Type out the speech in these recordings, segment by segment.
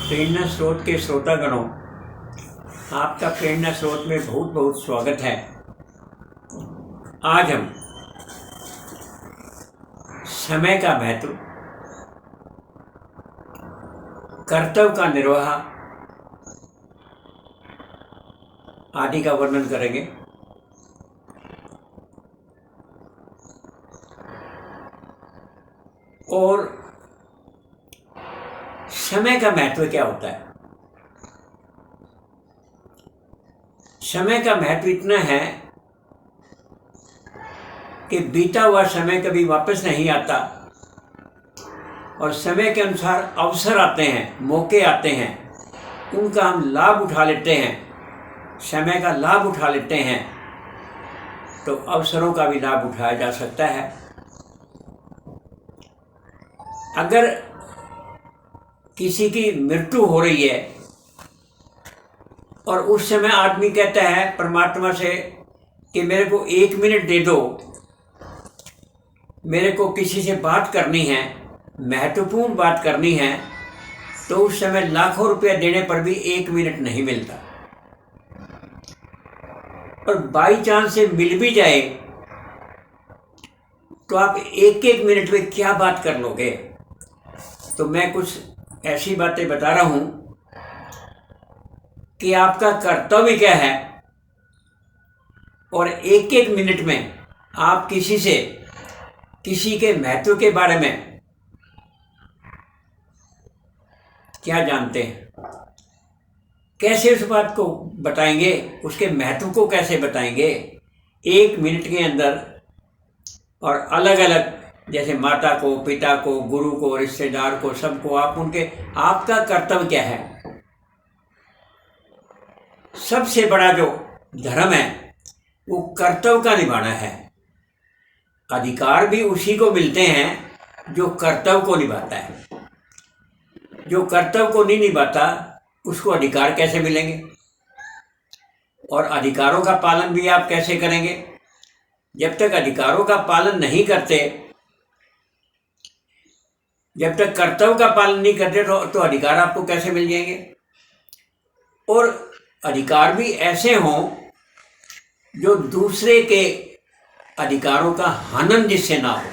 प्रेरणा स्रोत के श्रोतागणों, आपका प्रेरणा स्रोत में बहुत बहुत स्वागत है। आज हम समय का महत्व, कर्तव्य का निर्वाह आदि का वर्णन करेंगे। और समय का महत्व क्या होता है। समय का महत्व इतना है कि बीता हुआ समय कभी वापस नहीं आता और समय के अनुसार अवसर आते हैं, मौके आते हैं, उनका हम लाभ उठा लेते हैं, समय का लाभ उठा लेते हैं, तो अवसरों का भी लाभ उठाया जा सकता है। अगर किसी की मृत्यु हो रही है और उस समय आदमी कहता है परमात्मा से कि मेरे को 1 मिनट दे दो, मेरे को किसी से बात करनी है, महत्वपूर्ण बात करनी है, तो उस समय लाखों रुपया देने पर भी 1 मिनट नहीं मिलता। और बाई चांस से मिल भी जाए तो आप 1-1 मिनट में क्या बात कर लोगे। तो मैं कुछ ऐसी बातें बता रहा हूं कि आपका कर्तव्य क्या है और 1-1 मिनट में आप किसी के महत्व के बारे में क्या जानते हैं, कैसे उस बात को बताएंगे, उसके महत्व को कैसे बताएंगे 1 मिनट के अंदर। और अलग अलग, जैसे माता को, पिता को, गुरु को, रिश्तेदार को, सबको आपका कर्तव्य क्या है। सबसे बड़ा जो धर्म है वो कर्तव्य का निभाना है। अधिकार भी उसी को मिलते हैं जो कर्तव्य को निभाता है। जो कर्तव्य को नहीं निभाता उसको अधिकार कैसे मिलेंगे। और अधिकारों का पालन भी आप कैसे करेंगे। जब तक अधिकारों का पालन नहीं करते, जब तक कर्तव्य का पालन नहीं करते तो अधिकार आपको कैसे मिल जाएंगे। और अधिकार भी ऐसे हों जो दूसरे के अधिकारों का हनन जिससे ना हो।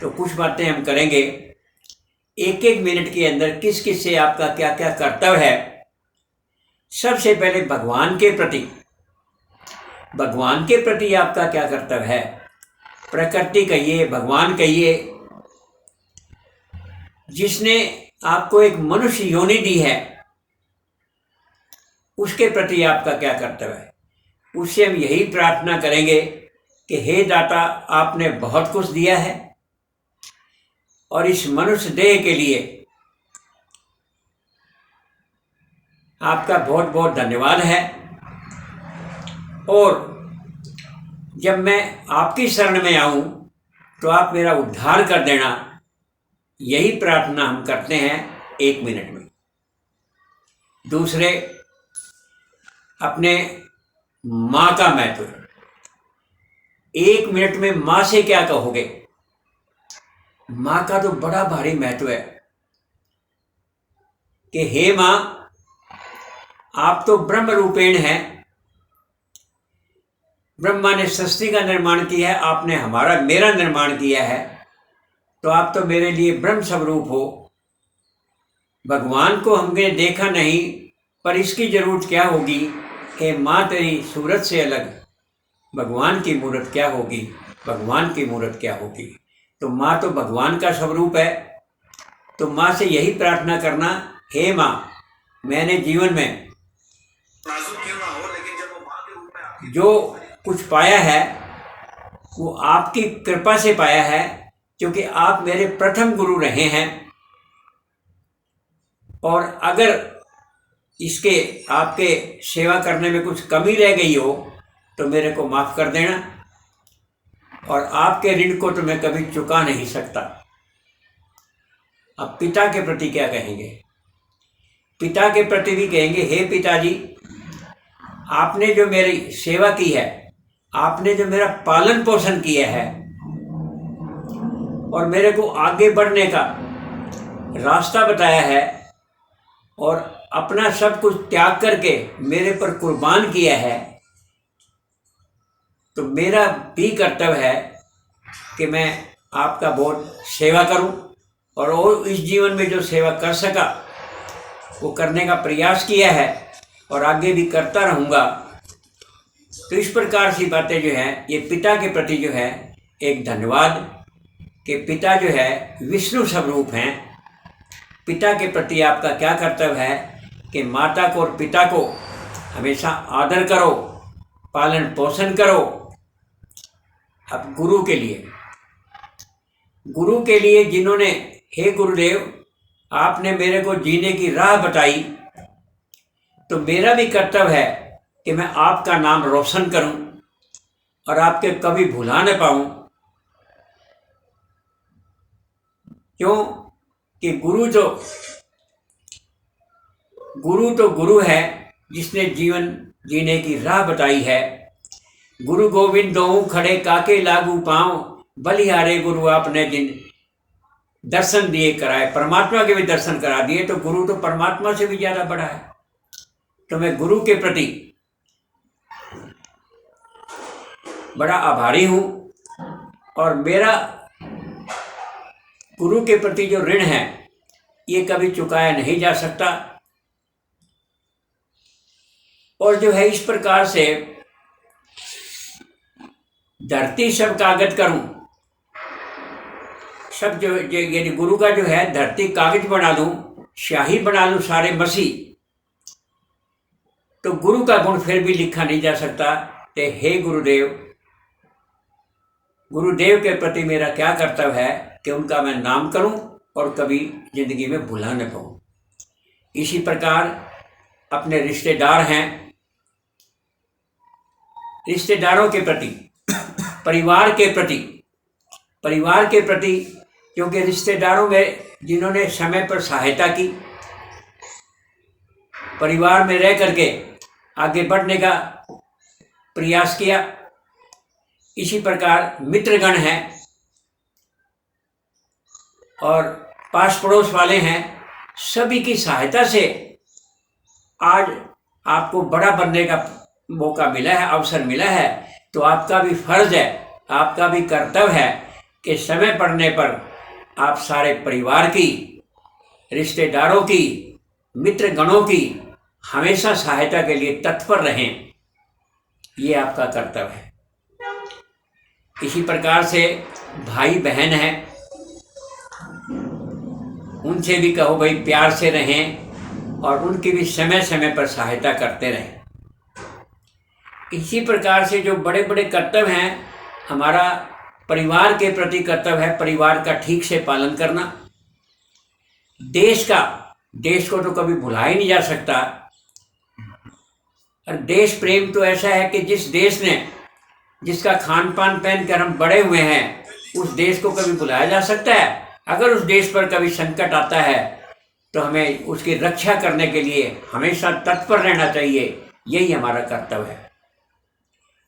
तो कुछ बातें हम करेंगे 1-1 मिनट के अंदर, किस किस से आपका क्या क्या कर्तव्य है। सबसे पहले भगवान के प्रति आपका क्या कर्तव्य है। प्रकृति कहिए, भगवान कहिए, जिसने आपको एक मनुष्य योनि दी है, उसके प्रति आपका क्या कर्तव्य है। उससे हम यही प्रार्थना करेंगे कि हे दाता, आपने बहुत कुछ दिया है और इस मनुष्य देह के लिए आपका बहुत बहुत धन्यवाद है। और जब मैं आपकी शरण में आऊं तो आप मेरा उद्धार कर देना। यही प्रार्थना हम करते हैं 1 मिनट में। दूसरे, अपने माँ का महत्व। 1 मिनट में माँ से क्या कहोगे। माँ का तो बड़ा भारी महत्व है कि हे माँ, आप तो ब्रह्म रूपेण हैं। ब्रह्मा ने सृष्टि का निर्माण किया है, आपने मेरा निर्माण किया है, तो आप तो मेरे लिए ब्रह्म स्वरूप हो। भगवान को हमने देखा नहीं, पर इसकी जरूरत क्या होगी कि माँ तेरी सूरत से अलग भगवान की मूरत क्या होगी, भगवान की मूरत क्या होगी। तो माँ तो भगवान का स्वरूप है। तो माँ से यही प्रार्थना करना, हे माँ, मैंने जीवन में जो कुछ पाया है वो आपकी कृपा से पाया है, क्योंकि आप मेरे प्रथम गुरु रहे हैं। और अगर इसके आपके सेवा करने में कुछ कमी रह गई हो तो मेरे को माफ़ कर देना। और आपके ऋण को तो मैं कभी चुका नहीं सकता। अब पिता के प्रति क्या कहेंगे। पिता के प्रति भी कहेंगे, हे पिताजी, आपने जो मेरी सेवा की है, आपने जो मेरा पालन पोषण किया है और मेरे को आगे बढ़ने का रास्ता बताया है और अपना सब कुछ त्याग करके मेरे पर कुर्बान किया है, तो मेरा भी कर्तव्य है कि मैं आपका बहुत सेवा करूं और इस जीवन में जो सेवा कर सका वो करने का प्रयास किया है और आगे भी करता रहूँगा। तो इस प्रकार से बातें जो हैं ये पिता के प्रति जो है एक धन्यवाद कि पिता जो है विष्णु स्वरूप हैं। पिता के प्रति आपका क्या कर्तव्य है कि माता को और पिता को हमेशा आदर करो, पालन पोषण करो। अब गुरु के लिए जिन्होंने, हे गुरुदेव आपने मेरे को जीने की राह बताई, तो मेरा भी कर्तव्य है कि मैं आपका नाम रोशन करूं और आपके कभी भुला न पाऊं। क्यों कि गुरु तो गुरु है जिसने जीवन जीने की राह बताई है। गुरु गोविंद दोऊ खड़े काके लागू पाँव, बलिहारे गुरु आपने जिन दर्शन दिए कराए। परमात्मा के भी दर्शन करा दिए, तो गुरु तो परमात्मा से भी ज़्यादा बड़ा है। तो मैं गुरु के प्रति बड़ा आभारी हूँ और मेरा गुरु के प्रति जो ऋण है ये कभी चुकाया नहीं जा सकता। और जो है इस प्रकार से धरती सब कागज करूं, सब जो यदि गुरु का जो है धरती कागज बना दूं, स्याही बना लूं सारे मसी, तो गुरु का गुण फिर भी लिखा नहीं जा सकता। कि हे गुरुदेव के प्रति मेरा क्या कर्तव्य है कि उनका मैं नाम करूं और कभी जिंदगी में भुला न पाऊं। इसी प्रकार अपने रिश्तेदार हैं, रिश्तेदारों के प्रति, परिवार के प्रति, क्योंकि रिश्तेदारों में जिन्होंने समय पर सहायता की, परिवार में रह करके आगे बढ़ने का प्रयास किया, इसी प्रकार मित्रगण हैं और पास पड़ोस वाले हैं, सभी की सहायता से आज आपको बड़ा बनने का मौका मिला है, अवसर मिला है। तो आपका भी फर्ज है, आपका भी कर्तव्य है कि समय पड़ने पर आप सारे परिवार की, रिश्तेदारों की, मित्रगणों की हमेशा सहायता के लिए तत्पर रहें। ये आपका कर्तव्य है। इसी प्रकार से भाई बहन हैं, उनसे भी कहो भाई प्यार से रहें और उनकी भी समय समय पर सहायता करते रहें। इसी प्रकार से जो बड़े बड़े कर्तव्य हैं, हमारा परिवार के प्रति कर्तव्य है परिवार का ठीक से पालन करना। देश को तो कभी भुला ही नहीं जा सकता। और देश प्रेम तो ऐसा है कि जिसका खान पान पहन कर हम बड़े हुए हैं, उस देश को कभी भुलाया जा सकता है? अगर उस देश पर कभी संकट आता है तो हमें उसकी रक्षा करने के लिए हमेशा तत्पर रहना चाहिए। यही हमारा कर्तव्य है।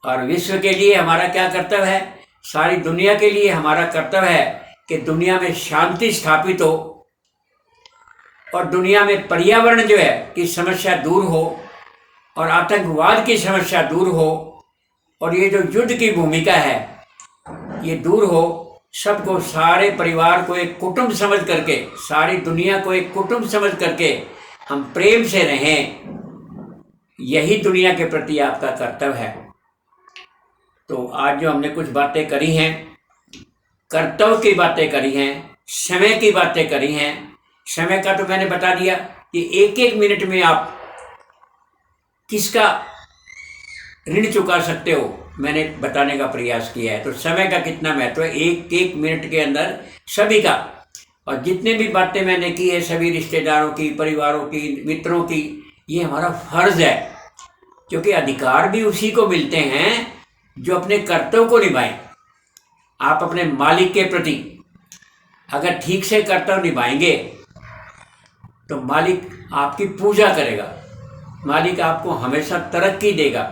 और विश्व के लिए हमारा क्या कर्तव्य है? सारी दुनिया के लिए हमारा कर्तव्य है कि दुनिया में शांति स्थापित हो और दुनिया में पर्यावरण जो है की समस्या दूर हो और आतंकवाद की समस्या दूर हो और ये जो युद्ध की भूमिका है ये दूर हो। सबको, सारे परिवार को एक कुटुंब समझ करके, सारी दुनिया को एक कुटुंब समझ करके हम प्रेम से रहें। यही दुनिया के प्रति आपका कर्तव्य है। तो आज जो हमने कुछ बातें करी हैं, कर्तव्य की बातें करी हैं, समय की बातें करी हैं। समय का तो मैंने बता दिया कि एक एक मिनट में आप किसका ऋण चुका सकते हो, मैंने बताने का प्रयास किया है। तो समय का कितना महत्व है एक एक मिनट के अंदर सभी का। और जितने भी बातें मैंने की है सभी रिश्तेदारों की, परिवारों की, मित्रों की, ये हमारा फर्ज है, क्योंकि अधिकार भी उसी को मिलते हैं जो अपने कर्तव्य को निभाएं। आप अपने मालिक के प्रति अगर ठीक से कर्तव्य निभाएंगे तो मालिक आपकी पूजा करेगा, मालिक आपको हमेशा तरक्की देगा।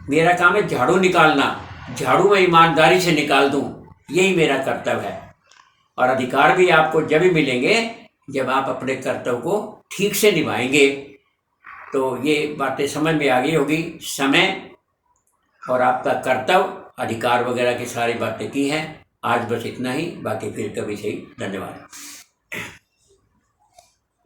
मेरा काम है झाड़ू निकालना, झाड़ू मैं ईमानदारी से निकाल दूं, यही मेरा कर्तव्य है। और अधिकार भी आपको जब भी मिलेंगे जब आप अपने कर्तव्य को ठीक से निभाएंगे। तो ये बातें समझ में आ गई होगी। समय और आपका कर्तव्य, अधिकार वगैरह की सारी बातें की हैं। आज बस इतना ही, बाकी फिर कभी सही। धन्यवाद।